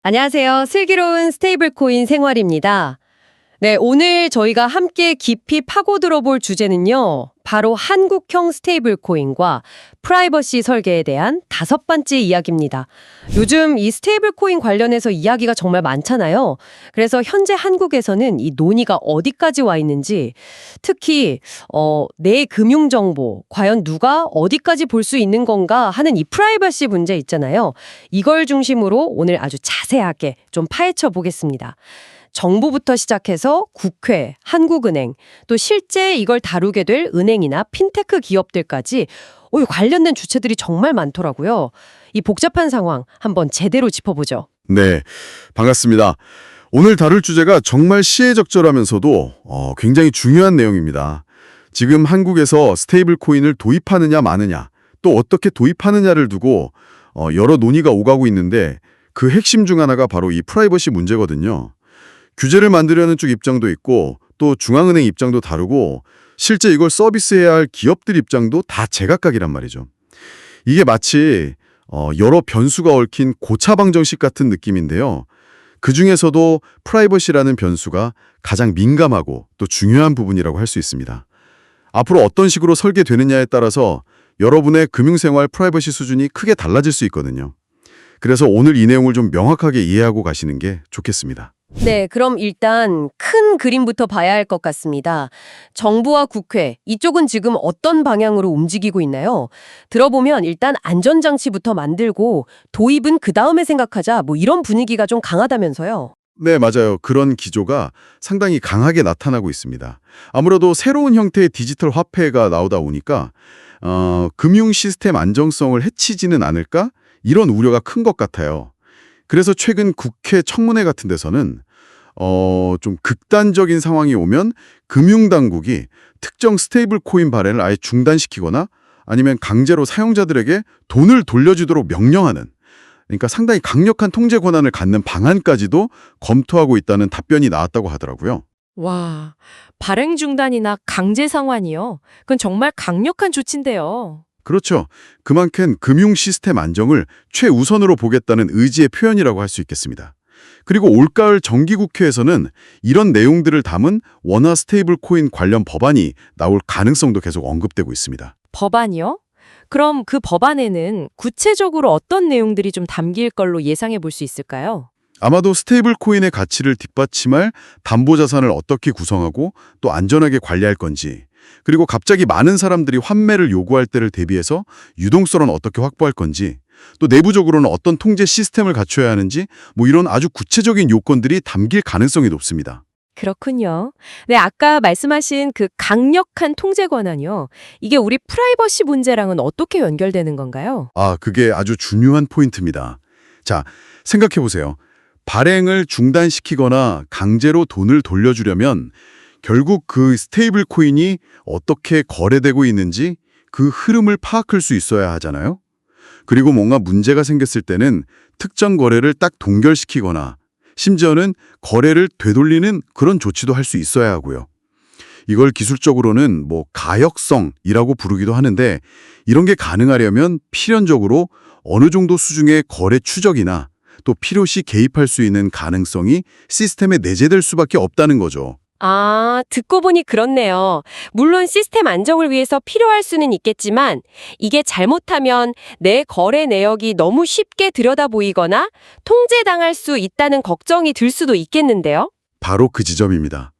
안녕하세요. 슬기로운 스테이블 코인 생활입니다. 네, 오늘 저희가 함께 깊이 파고들어 볼 주제는요. 바로 한국형 스테이블 코인과 프라이버시 설계에 대한 5번째 이야기입니다. 요즘 이 스테이블 코인 관련해서 이야기가 정말 많잖아요. 그래서 현재 한국에서는 이 논의가 어디까지 와 있는지, 특히 내 금융 정보 과연 누가 어디까지 볼 수 있는 건가 하는 이 프라이버시 문제 있잖아요. 이걸 중심으로 오늘 아주 자세하게 좀 파헤쳐 보겠습니다. 정부부터 시작해서 국회, 한국은행, 또 실제 이걸 다루게 될 은행이나 핀테크 기업들까지 관련된 주체들이 정말 많더라고요. 이 복잡한 상황 한번 제대로 짚어보죠. 네, 반갑습니다. 오늘 다룰 주제가 정말 시의적절하면서도 굉장히 중요한 내용입니다. 지금 한국에서 스테이블 코인을 도입하느냐 마느냐, 또 어떻게 도입하느냐를 두고 여러 논의가 오가고 있는데 그 핵심 중 하나가 바로 이 프라이버시 문제거든요. 규제를 만들려는 쪽 입장도 있고 또 중앙은행 입장도 다르고 실제 이걸 서비스해야 할 기업들 입장도 다 제각각이란 말이죠. 이게 마치 여러 변수가 얽힌 고차 방정식 같은 느낌인데요. 그중에서도 프라이버시라는 변수가 가장 민감하고 또 중요한 부분이라고 할 수 있습니다. 앞으로 어떤 식으로 설계되느냐에 따라서 여러분의 금융생활 프라이버시 수준이 크게 달라질 수 있거든요. 그래서 오늘 이 내용을 좀 명확하게 이해하고 가시는 게 좋겠습니다. 네, 그럼 일단 큰 그림부터 봐야 할 것 같습니다. 정부와 국회, 이쪽은 지금 어떤 방향으로 움직이고 있나요? 들어보면 일단 안전장치부터 만들고 도입은 그 다음에 생각하자 이런 분위기가 좀 강하다면서요. 네, 맞아요. 그런 기조가 상당히 강하게 나타나고 있습니다. 아무래도 새로운 형태의 디지털 화폐가 나오다 보니까 금융 시스템 안정성을 해치지는 않을까? 이런 우려가 큰 것 같아요. 그래서 최근 국회 청문회 같은 데서는 좀 극단적인 상황이 오면 금융당국이 특정 스테이블 코인 발행을 아예 중단시키거나 아니면 강제로 사용자들에게 돈을 돌려주도록 명령하는, 그러니까 상당히 강력한 통제 권한을 갖는 방안까지도 검토하고 있다는 답변이 나왔다고 하더라고요. 와, 발행 중단이나 강제 상환이요? 그건 정말 강력한 조치인데요. 그렇죠. 그만큼 금융 시스템 안정을 최우선으로 보겠다는 의지의 표현이라고 할 수 있겠습니다. 그리고 올가을 정기국회에서는 이런 내용들을 담은 원화 스테이블 코인 관련 법안이 나올 가능성도 계속 언급되고 있습니다. 법안이요? 그럼 그 법안에는 구체적으로 어떤 내용들이 좀 담길 걸로 예상해 볼 수 있을까요? 아마도 스테이블 코인의 가치를 뒷받침할 담보자산을 어떻게 구성하고 또 안전하게 관리할 건지, 그리고 갑자기 많은 사람들이 환매를 요구할 때를 대비해서 유동성은 어떻게 확보할 건지, 또 내부적으로는 어떤 통제 시스템을 갖춰야 하는지 이런 아주 구체적인 요건들이 담길 가능성이 높습니다. 그렇군요. 네, 아까 말씀하신 그 강력한 통제 권한이요. 이게 우리 프라이버시 문제랑은 어떻게 연결되는 건가요? 그게 아주 중요한 포인트입니다. 자, 생각해 보세요. 발행을 중단시키거나 강제로 돈을 돌려주려면 결국 그 스테이블 코인이 어떻게 거래되고 있는지 그 흐름을 파악할 수 있어야 하잖아요. 그리고 뭔가 문제가 생겼을 때는 특정 거래를 딱 동결시키거나 심지어는 거래를 되돌리는 그런 조치도 할 수 있어야 하고요. 이걸 기술적으로는 가역성이라고 부르기도 하는데 이런 게 가능하려면 필연적으로 어느 정도 수준의 거래 추적이나 또 필요시 개입할 수 있는 가능성이 시스템에 내재될 수밖에 없다는 거죠. 듣고 보니 그렇네요. 물론 시스템 안정을 위해서 필요할 수는 있겠지만 이게 잘못하면 내 거래 내역이 너무 쉽게 들여다 보이거나 통제당할 수 있다는 걱정이 들 수도 있겠는데요. 바로 그 지점입니다.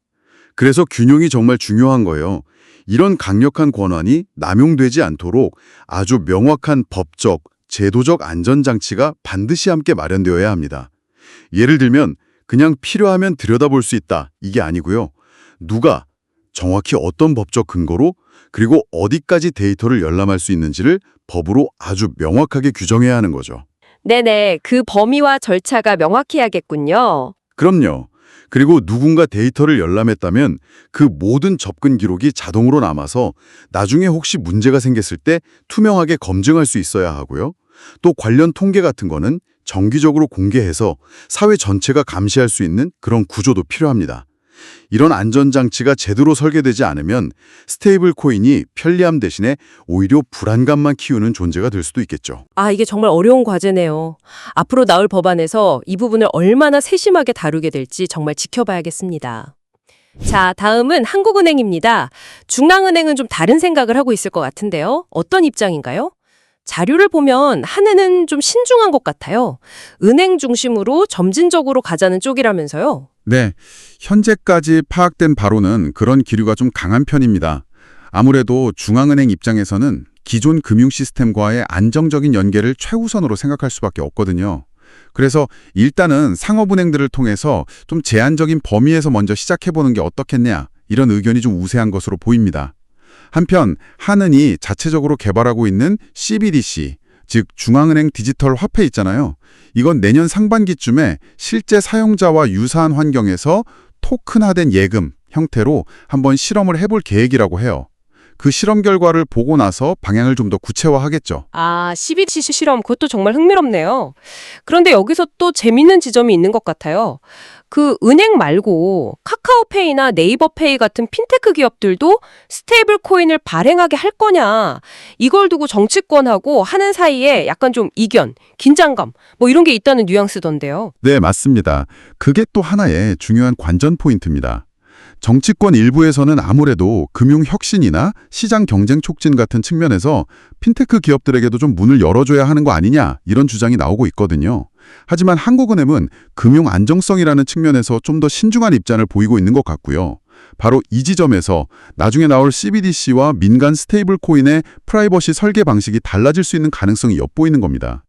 그래서 균형이 정말 중요한 거예요. 이런 강력한 권한이 남용되지 않도록 아주 명확한 법적, 제도적 안전장치가 반드시 함께 마련되어야 합니다. 예를 들면 그냥 필요하면 들여다볼 수 있다, 이게 아니고요. 누가 정확히 어떤 법적 근거로 그리고 어디까지 데이터를 열람할 수 있는지를 법으로 아주 명확하게 규정해야 하는 거죠. 네네, 그 범위와 절차가 명확해야겠군요. 그럼요. 그리고 누군가 데이터를 열람했다면 그 모든 접근 기록이 자동으로 남아서 나중에 혹시 문제가 생겼을 때 투명하게 검증할 수 있어야 하고요. 또 관련 통계 같은 거는 정기적으로 공개해서 사회 전체가 감시할 수 있는 그런 구조도 필요합니다. 이런 안전장치가 제대로 설계되지 않으면 스테이블 코인이 편리함 대신에 오히려 불안감만 키우는 존재가 될 수도 있겠죠. 아, 이게 정말 어려운 과제네요. 앞으로 나올 법안에서 이 부분을 얼마나 세심하게 다루게 될지 정말 지켜봐야겠습니다. 자, 다음은 한국은행입니다. 중앙은행은 좀 다른 생각을 하고 있을 것 같은데요. 어떤 입장인가요? 자료를 보면 한은은 좀 신중한 것 같아요. 은행 중심으로 점진적으로 가자는 쪽이라면서요. 네, 현재까지 파악된 바로는 그런 기류가 좀 강한 편입니다. 아무래도 중앙은행 입장에서는 기존 금융 시스템과의 안정적인 연계를 최우선으로 생각할 수밖에 없거든요. 그래서 일단은 상업은행들을 통해서 좀 제한적인 범위에서 먼저 시작해보는 게 어떻겠냐, 이런 의견이 좀 우세한 것으로 보입니다. 한편 한은이 자체적으로 개발하고 있는 CBDC, 즉 중앙은행 디지털 화폐 있잖아요. 이건 내년 상반기쯤에 실제 사용자와 유사한 환경에서 토큰화된 예금 형태로 한번 실험을 해볼 계획이라고 해요. 그 실험 결과를 보고 나서 방향을 좀 더 구체화하겠죠. 아, CBDC 실험, 그것도 정말 흥미롭네요. 그런데 여기서 또 재밌는 지점이 있는 것 같아요. 그 은행 말고 카카오페이나 네이버페이 같은 핀테크 기업들도 스테이블 코인을 발행하게 할 거냐, 이걸 두고 정치권하고 하는 사이에 약간 좀 이견, 긴장감, 뭐 이런 게 있다는 뉘앙스던데요. 네, 맞습니다. 그게 또 하나의 중요한 관전 포인트입니다. 정치권 일부에서는 아무래도 금융 혁신이나 시장 경쟁 촉진 같은 측면에서 핀테크 기업들에게도 좀 문을 열어줘야 하는 거 아니냐, 이런 주장이 나오고 있거든요. 하지만 한국은행은 금융 안정성이라는 측면에서 좀 더 신중한 입장을 보이고 있는 것 같고요. 바로 이 지점에서 나중에 나올 CBDC와 민간 스테이블 코인의 프라이버시 설계 방식이 달라질 수 있는 가능성이 엿보이는 겁니다.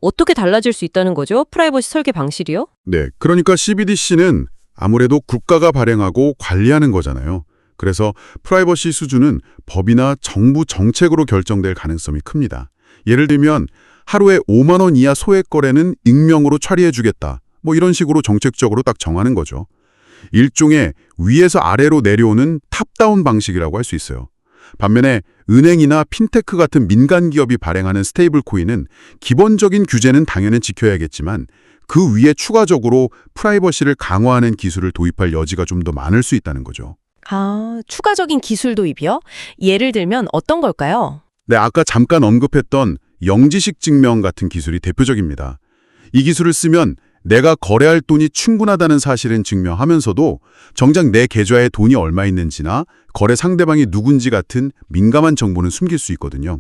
어떻게 달라질 수 있다는 거죠? 프라이버시 설계 방식이요? 네, 그러니까 CBDC는 아무래도 국가가 발행하고 관리하는 거잖아요. 그래서 프라이버시 수준은 법이나 정부 정책으로 결정될 가능성이 큽니다. 예를 들면 하루에 5만 원 이하 소액 거래는 익명으로 처리해주겠다, 뭐 이런 식으로 정책적으로 딱 정하는 거죠. 일종의 위에서 아래로 내려오는 탑다운 방식이라고 할 수 있어요. 반면에 은행이나 핀테크 같은 민간 기업이 발행하는 스테이블 코인은 기본적인 규제는 당연히 지켜야겠지만 그 위에 추가적으로 프라이버시를 강화하는 기술을 도입할 여지가 좀 더 많을 수 있다는 거죠. 아, 추가적인 기술 도입이요? 예를 들면 어떤 걸까요? 네, 아까 잠깐 언급했던 영지식 증명 같은 기술이 대표적입니다. 이 기술을 쓰면 내가 거래할 돈이 충분하다는 사실은 증명하면서도 정작 내 계좌에 돈이 얼마 있는지나 거래 상대방이 누군지 같은 민감한 정보는 숨길 수 있거든요.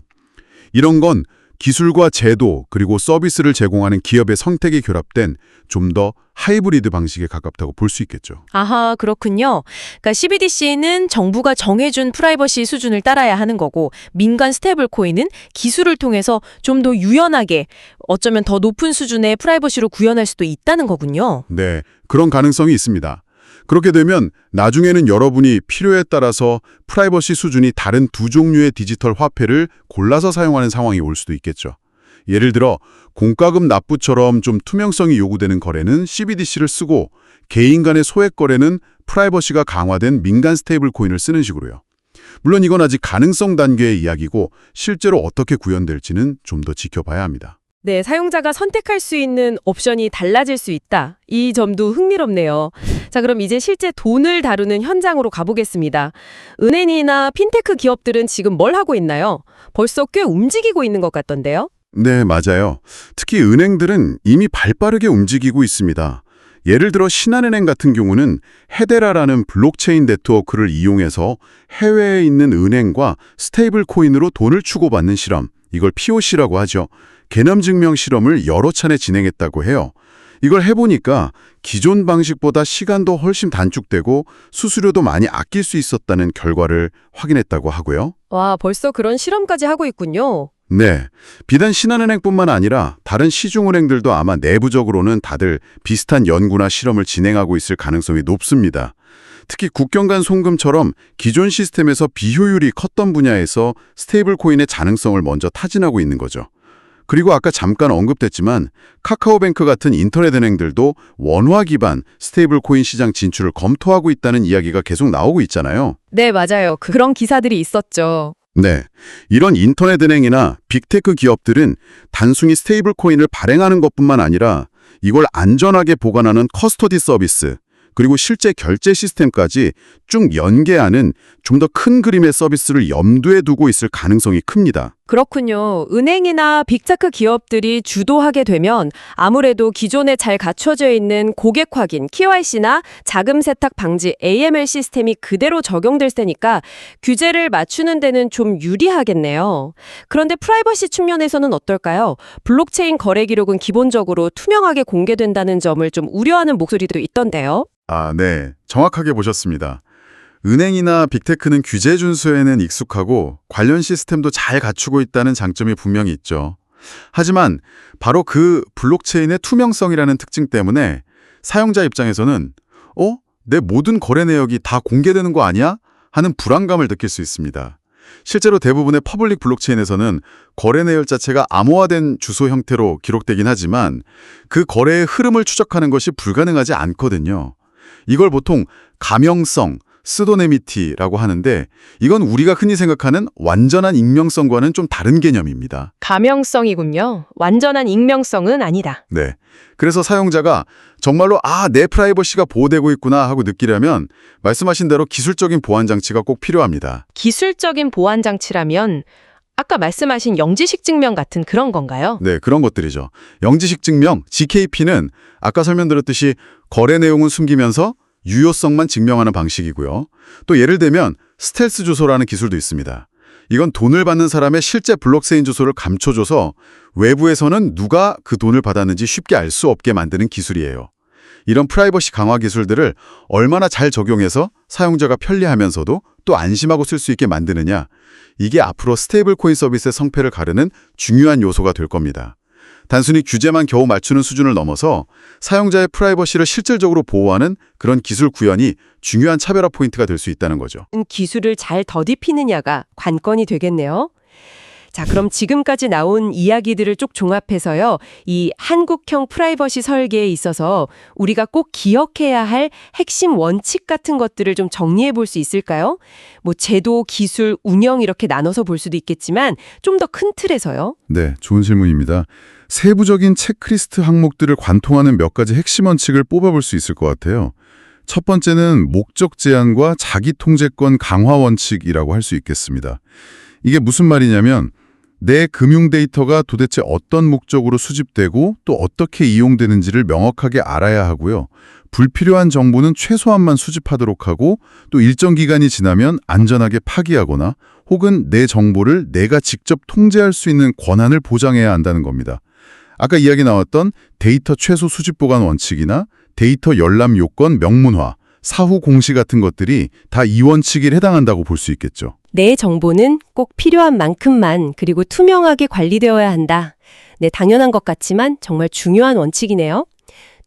이런 건 기술과 제도 그리고 서비스를 제공하는 기업의 선택이 결합된 좀 더 하이브리드 방식에 가깝다고 볼 수 있겠죠. 아하, 그렇군요. 그러니까 CBDC는 정부가 정해준 프라이버시 수준을 따라야 하는 거고, 민간 스테이블 코인은 기술을 통해서 좀 더 유연하게, 어쩌면 더 높은 수준의 프라이버시로 구현할 수도 있다는 거군요. 네, 그런 가능성이 있습니다. 그렇게 되면 나중에는 여러분이 필요에 따라서 프라이버시 수준이 다른 두 종류의 디지털 화폐를 골라서 사용하는 상황이 올 수도 있겠죠. 예를 들어 공과금 납부처럼 좀 투명성이 요구되는 거래는 CBDC를 쓰고 개인 간의 소액 거래는 프라이버시가 강화된 민간 스테이블 코인을 쓰는 식으로요. 물론 이건 아직 가능성 단계의 이야기고 실제로 어떻게 구현될지는 좀 더 지켜봐야 합니다. 네, 사용자가 선택할 수 있는 옵션이 달라질 수 있다. 이 점도 흥미롭네요. 자, 그럼 이제 실제 돈을 다루는 현장으로 가보겠습니다. 은행이나 핀테크 기업들은 지금 뭘 하고 있나요? 벌써 꽤 움직이고 있는 것 같던데요? 네, 맞아요. 특히 은행들은 이미 발빠르게 움직이고 있습니다. 예를 들어 신한은행 같은 경우는 헤데라라는 블록체인 네트워크를 이용해서 해외에 있는 은행과 스테이블 코인으로 돈을 주고받는 실험, 이걸 POC라고 하죠. 개념 증명 실험을 여러 차례 진행했다고 해요. 이걸 해보니까 기존 방식보다 시간도 훨씬 단축되고 수수료도 많이 아낄 수 있었다는 결과를 확인했다고 하고요. 와, 벌써 그런 실험까지 하고 있군요. 네, 비단 신한은행뿐만 아니라 다른 시중은행들도 아마 내부적으로는 다들 비슷한 연구나 실험을 진행하고 있을 가능성이 높습니다. 특히 국경 간 송금처럼 기존 시스템에서 비효율이 컸던 분야에서 스테이블 코인의 가능성을 먼저 타진하고 있는 거죠. 그리고 아까 잠깐 언급됐지만 카카오뱅크 같은 인터넷 은행들도 원화 기반 스테이블 코인 시장 진출을 검토하고 있다는 이야기가 계속 나오고 있잖아요. 네, 맞아요. 그런 기사들이 있었죠. 네, 이런 인터넷 은행이나 빅테크 기업들은 단순히 스테이블 코인을 발행하는 것뿐만 아니라 이걸 안전하게 보관하는 커스터디 서비스, 그리고 실제 결제 시스템까지 쭉 연계하는 좀 더 큰 그림의 서비스를 염두에 두고 있을 가능성이 큽니다. 그렇군요. 은행이나 빅테크 기업들이 주도하게 되면 아무래도 기존에 잘 갖춰져 있는 고객 확인, KYC나 자금 세탁 방지, AML 시스템이 그대로 적용될 테니까 규제를 맞추는 데는 좀 유리하겠네요. 그런데 프라이버시 측면에서는 어떨까요? 블록체인 거래 기록은 기본적으로 투명하게 공개된다는 점을 좀 우려하는 목소리도 있던데요. 아, 네. 정확하게 보셨습니다. 은행이나 빅테크는 규제 준수에는 익숙하고 관련 시스템도 잘 갖추고 있다는 장점이 분명히 있죠. 하지만 바로 그 블록체인의 투명성이라는 특징 때문에 사용자 입장에서는 내 모든 거래 내역이 다 공개되는 거 아니야? 하는 불안감을 느낄 수 있습니다. 실제로 대부분의 퍼블릭 블록체인에서는 거래 내역 자체가 암호화된 주소 형태로 기록되긴 하지만 그 거래의 흐름을 추적하는 것이 불가능하지 않거든요. 이걸 보통 가명성, 스도네미티라고 하는데 이건 우리가 흔히 생각하는 완전한 익명성과는 좀 다른 개념입니다. 가명성이군요. 완전한 익명성은 아니다. 네. 그래서 사용자가 정말로 내 프라이버시가 보호되고 있구나 하고 느끼려면 말씀하신 대로 기술적인 보안 장치가 꼭 필요합니다. 기술적인 보안 장치라면 아까 말씀하신 영지식 증명 같은 그런 건가요? 네, 그런 것들이죠. 영지식 증명, GKP는 아까 설명드렸듯이 거래 내용은 숨기면서 유효성만 증명하는 방식이고요. 또 예를 들면 스텔스 주소라는 기술도 있습니다. 이건 돈을 받는 사람의 실제 블록체인 주소를 감춰줘서 외부에서는 누가 그 돈을 받았는지 쉽게 알 수 없게 만드는 기술이에요. 이런 프라이버시 강화 기술들을 얼마나 잘 적용해서 사용자가 편리하면서도 또 안심하고 쓸 수 있게 만드느냐, 이게 앞으로 스테이블 코인 서비스의 성패를 가르는 중요한 요소가 될 겁니다. 단순히 규제만 겨우 맞추는 수준을 넘어서 사용자의 프라이버시를 실질적으로 보호하는 그런 기술 구현이 중요한 차별화 포인트가 될 수 있다는 거죠. 기술을 잘 더딥히느냐가 관건이 되겠네요. 자, 그럼 지금까지 나온 이야기들을 쭉 종합해서요. 이 한국형 프라이버시 설계에 있어서 우리가 꼭 기억해야 할 핵심 원칙 같은 것들을 좀 정리해 볼 수 있을까요? 뭐 제도, 기술, 운영 이렇게 나눠서 볼 수도 있겠지만 좀 더 큰 틀에서요. 네, 좋은 질문입니다. 세부적인 체크리스트 항목들을 관통하는 몇 가지 핵심 원칙을 뽑아볼 수 있을 것 같아요. 첫 번째는 목적 제한과 자기 통제권 강화 원칙이라고 할 수 있겠습니다. 이게 무슨 말이냐면 내 금융 데이터가 도대체 어떤 목적으로 수집되고 또 어떻게 이용되는지를 명확하게 알아야 하고요. 불필요한 정보는 최소한만 수집하도록 하고 또 일정 기간이 지나면 안전하게 파기하거나 혹은 내 정보를 내가 직접 통제할 수 있는 권한을 보장해야 한다는 겁니다. 아까 이야기 나왔던 데이터 최소 수집 보관 원칙이나 데이터 열람 요건 명문화, 사후 공시 같은 것들이 다 이 원칙에 해당한다고 볼 수 있겠죠. 내 정보는 꼭 필요한 만큼만 그리고 투명하게 관리되어야 한다. 네, 당연한 것 같지만 정말 중요한 원칙이네요.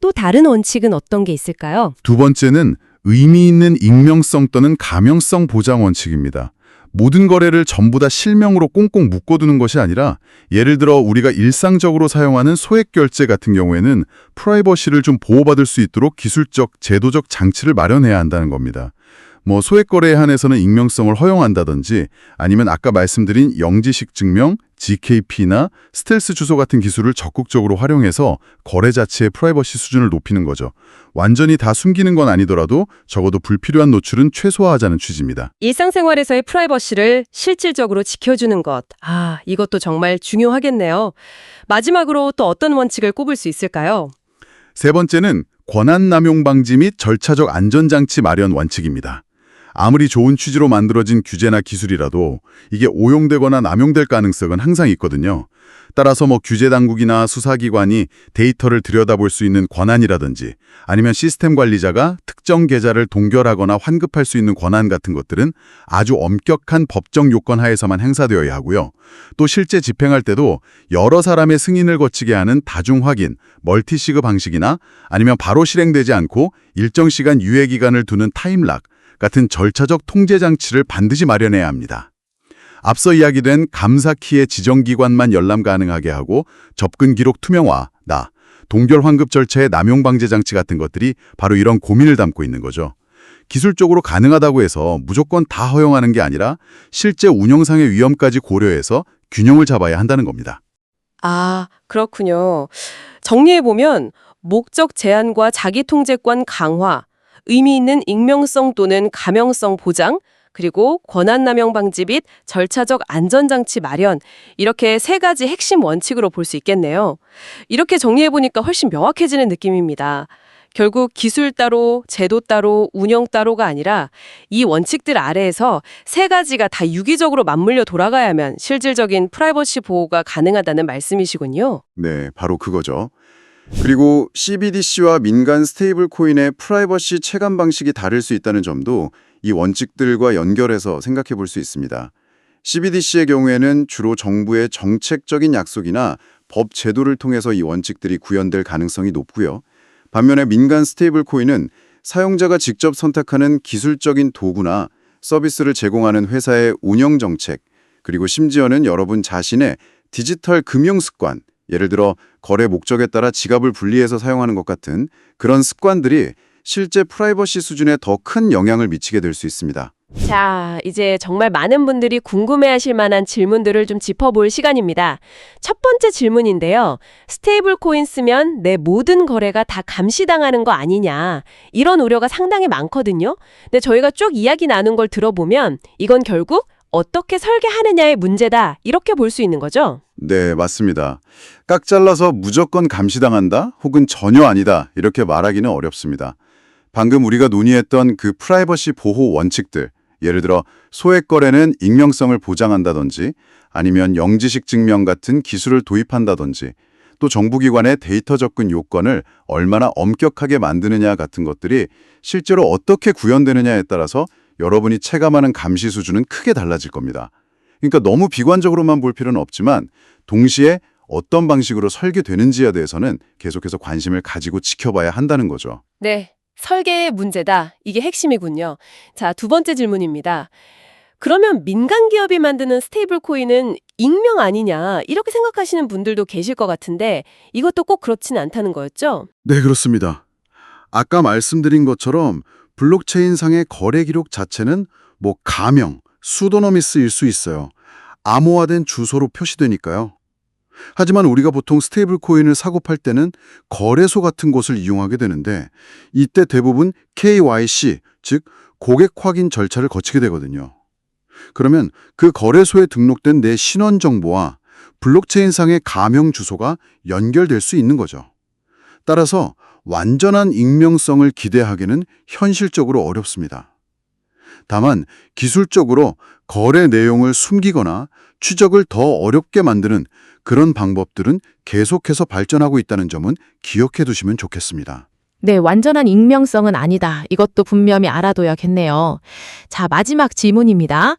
또 다른 원칙은 어떤 게 있을까요? 두 번째는 의미 있는 익명성 또는 가명성 보장 원칙입니다. 모든 거래를 전부 다 실명으로 꽁꽁 묶어두는 것이 아니라 예를 들어 우리가 일상적으로 사용하는 소액 결제 같은 경우에는 프라이버시를 좀 보호받을 수 있도록 기술적, 제도적 장치를 마련해야 한다는 겁니다. 뭐 소액 거래에 한해서는 익명성을 허용한다든지 아니면 아까 말씀드린 영지식 증명, GKP나 스텔스 주소 같은 기술을 적극적으로 활용해서 거래 자체의 프라이버시 수준을 높이는 거죠. 완전히 다 숨기는 건 아니더라도 적어도 불필요한 노출은 최소화하자는 취지입니다. 일상생활에서의 프라이버시를 실질적으로 지켜주는 것. 이것도 정말 중요하겠네요. 마지막으로 또 어떤 원칙을 꼽을 수 있을까요? 세 번째는 권한 남용 방지 및 절차적 안전장치 마련 원칙입니다. 아무리 좋은 취지로 만들어진 규제나 기술이라도 이게 오용되거나 남용될 가능성은 항상 있거든요. 따라서 규제 당국이나 수사기관이 데이터를 들여다볼 수 있는 권한이라든지 아니면 시스템 관리자가 특정 계좌를 동결하거나 환급할 수 있는 권한 같은 것들은 아주 엄격한 법정 요건 하에서만 행사되어야 하고요. 또 실제 집행할 때도 여러 사람의 승인을 거치게 하는 다중 확인, 멀티시그 방식이나 아니면 바로 실행되지 않고 일정 시간 유예 기간을 두는 타임락 같은 절차적 통제 장치를 반드시 마련해야 합니다. 앞서 이야기된 감사키의 지정기관만 열람 가능하게 하고 접근 기록 투명화, 동결 환급 절차의 남용 방제 장치 같은 것들이 바로 이런 고민을 담고 있는 거죠. 기술적으로 가능하다고 해서 무조건 다 허용하는 게 아니라 실제 운영상의 위험까지 고려해서 균형을 잡아야 한다는 겁니다. 그렇군요. 정리해보면 목적 제한과 자기 통제권 강화, 의미 있는 익명성 또는 가명성 보장, 그리고 권한남용 방지 및 절차적 안전장치 마련, 이렇게 세 가지 핵심 원칙으로 볼 수 있겠네요. 이렇게 정리해보니까 훨씬 명확해지는 느낌입니다. 결국 기술 따로, 제도 따로, 운영 따로가 아니라 이 원칙들 아래에서 세 가지가 다 유기적으로 맞물려 돌아가야만 실질적인 프라이버시 보호가 가능하다는 말씀이시군요. 네, 바로 그거죠. 그리고 CBDC와 민간 스테이블 코인의 프라이버시 체감 방식이 다를 수 있다는 점도 이 원칙들과 연결해서 생각해 볼 수 있습니다. CBDC의 경우에는 주로 정부의 정책적인 약속이나 법 제도를 통해서 이 원칙들이 구현될 가능성이 높고요. 반면에 민간 스테이블 코인은 사용자가 직접 선택하는 기술적인 도구나 서비스를 제공하는 회사의 운영 정책, 그리고 심지어는 여러분 자신의 디지털 금융 습관, 예를 들어 거래 목적에 따라 지갑을 분리해서 사용하는 것 같은 그런 습관들이 실제 프라이버시 수준에 더 큰 영향을 미치게 될 수 있습니다. 자, 이제 정말 많은 분들이 궁금해하실 만한 질문들을 좀 짚어볼 시간입니다. 첫 번째 질문인데요. 스테이블 코인 쓰면 내 모든 거래가 다 감시당하는 거 아니냐. 이런 우려가 상당히 많거든요. 근데 저희가 쭉 이야기 나눈 걸 들어보면 이건 결국 어떻게 설계하느냐의 문제다. 이렇게 볼 수 있는 거죠? 네, 맞습니다. 깍 잘라서 무조건 감시당한다 혹은 전혀 아니다 이렇게 말하기는 어렵습니다. 방금 우리가 논의했던 그 프라이버시 보호 원칙들, 예를 들어 소액 거래는 익명성을 보장한다든지 아니면 영지식 증명 같은 기술을 도입한다든지 또 정부기관의 데이터 접근 요건을 얼마나 엄격하게 만드느냐 같은 것들이 실제로 어떻게 구현되느냐에 따라서 여러분이 체감하는 감시 수준은 크게 달라질 겁니다. 그러니까 너무 비관적으로만 볼 필요는 없지만 동시에 어떤 방식으로 설계되는지에 대해서는 계속해서 관심을 가지고 지켜봐야 한다는 거죠. 네. 설계의 문제다. 이게 핵심이군요. 자, 두 번째 질문입니다. 그러면 민간 기업이 만드는 스테이블 코인은 익명 아니냐 이렇게 생각하시는 분들도 계실 것 같은데 이것도 꼭 그렇진 않다는 거였죠? 네, 그렇습니다. 아까 말씀드린 것처럼 블록체인상의 거래 기록 자체는 뭐 가명, 수도너미스일 수 있어요. 암호화된 주소로 표시되니까요. 하지만 우리가 보통 스테이블 코인을 사고 팔 때는 거래소 같은 곳을 이용하게 되는데 이때 대부분 KYC, 즉 고객 확인 절차를 거치게 되거든요. 그러면 그 거래소에 등록된 내 신원 정보와 블록체인상의 가명 주소가 연결될 수 있는 거죠. 따라서 완전한 익명성을 기대하기는 현실적으로 어렵습니다. 다만 기술적으로 거래 내용을 숨기거나 추적을 더 어렵게 만드는 그런 방법들은 계속해서 발전하고 있다는 점은 기억해 두시면 좋겠습니다. 네, 완전한 익명성은 아니다. 이것도 분명히 알아둬야겠네요. 자, 마지막 질문입니다.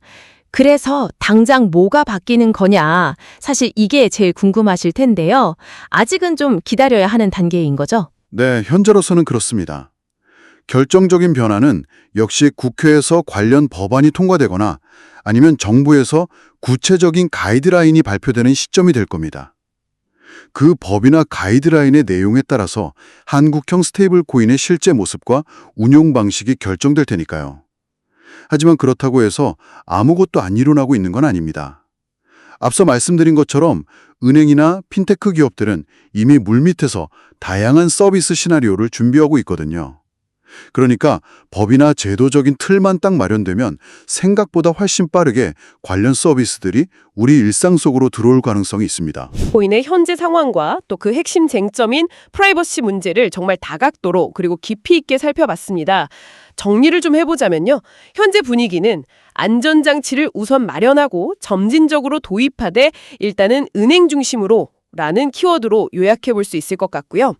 그래서 당장 뭐가 바뀌는 거냐? 사실 이게 제일 궁금하실 텐데요. 아직은 좀 기다려야 하는 단계인 거죠? 네, 현재로서는 그렇습니다. 결정적인 변화는 역시 국회에서 관련 법안이 통과되거나 아니면 정부에서 구체적인 가이드라인이 발표되는 시점이 될 겁니다. 그 법이나 가이드라인의 내용에 따라서 한국형 스테이블 코인의 실제 모습과 운용 방식이 결정될 테니까요. 하지만 그렇다고 해서 아무것도 안 일어나고 있는 건 아닙니다. 앞서 말씀드린 것처럼 은행이나 핀테크 기업들은 이미 물밑에서 다양한 서비스 시나리오를 준비하고 있거든요. 그러니까 법이나 제도적인 틀만 딱 마련되면 생각보다 훨씬 빠르게 관련 서비스들이 우리 일상 속으로 들어올 가능성이 있습니다. 코인의 현재 상황과 또 그 핵심 쟁점인 프라이버시 문제를 정말 다각도로 그리고 깊이 있게 살펴봤습니다. 정리를 좀 해보자면요. 현재 분위기는 안전장치를 우선 마련하고 점진적으로 도입하되 일단은 은행 중심으로 라는 키워드로 요약해 볼 수 있을 것 같고요.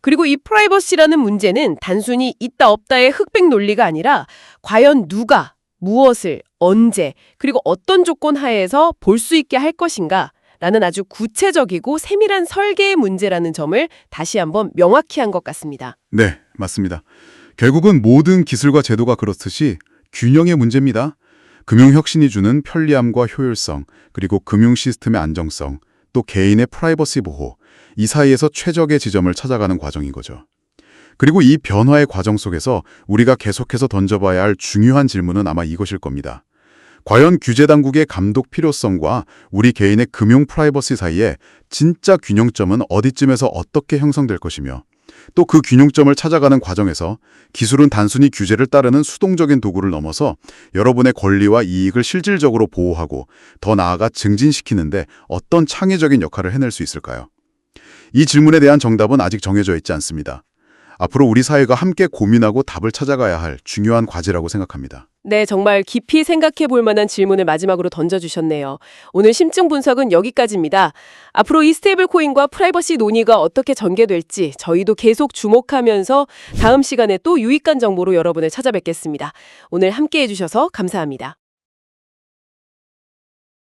그리고 이 프라이버시라는 문제는 단순히 있다 없다의 흑백 논리가 아니라 과연 누가, 무엇을, 언제, 그리고 어떤 조건 하에서 볼 수 있게 할 것인가 라는 아주 구체적이고 세밀한 설계의 문제라는 점을 다시 한번 명확히 한 것 같습니다. 네, 맞습니다. 결국은 모든 기술과 제도가 그렇듯이 균형의 문제입니다. 금융혁신이 주는 편리함과 효율성, 그리고 금융 시스템의 안정성, 또 개인의 프라이버시 보호, 이 사이에서 최적의 지점을 찾아가는 과정인 거죠. 그리고 이 변화의 과정 속에서 우리가 계속해서 던져봐야 할 중요한 질문은 아마 이것일 겁니다. 과연 규제 당국의 감독 필요성과 우리 개인의 금융 프라이버시 사이에 진짜 균형점은 어디쯤에서 어떻게 형성될 것이며 또 그 균형점을 찾아가는 과정에서 기술은 단순히 규제를 따르는 수동적인 도구를 넘어서 여러분의 권리와 이익을 실질적으로 보호하고 더 나아가 증진시키는데 어떤 창의적인 역할을 해낼 수 있을까요? 이 질문에 대한 정답은 아직 정해져 있지 않습니다. 앞으로 우리 사회가 함께 고민하고 답을 찾아가야 할 중요한 과제라고 생각합니다. 네, 정말 깊이 생각해 볼 만한 질문을 마지막으로 던져주셨네요. 오늘 심층 분석은 여기까지입니다. 앞으로 이 스테이블 코인과 프라이버시 논의가 어떻게 전개될지 저희도 계속 주목하면서 다음 시간에 또 유익한 정보로 여러분을 찾아뵙겠습니다. 오늘 함께 해주셔서 감사합니다.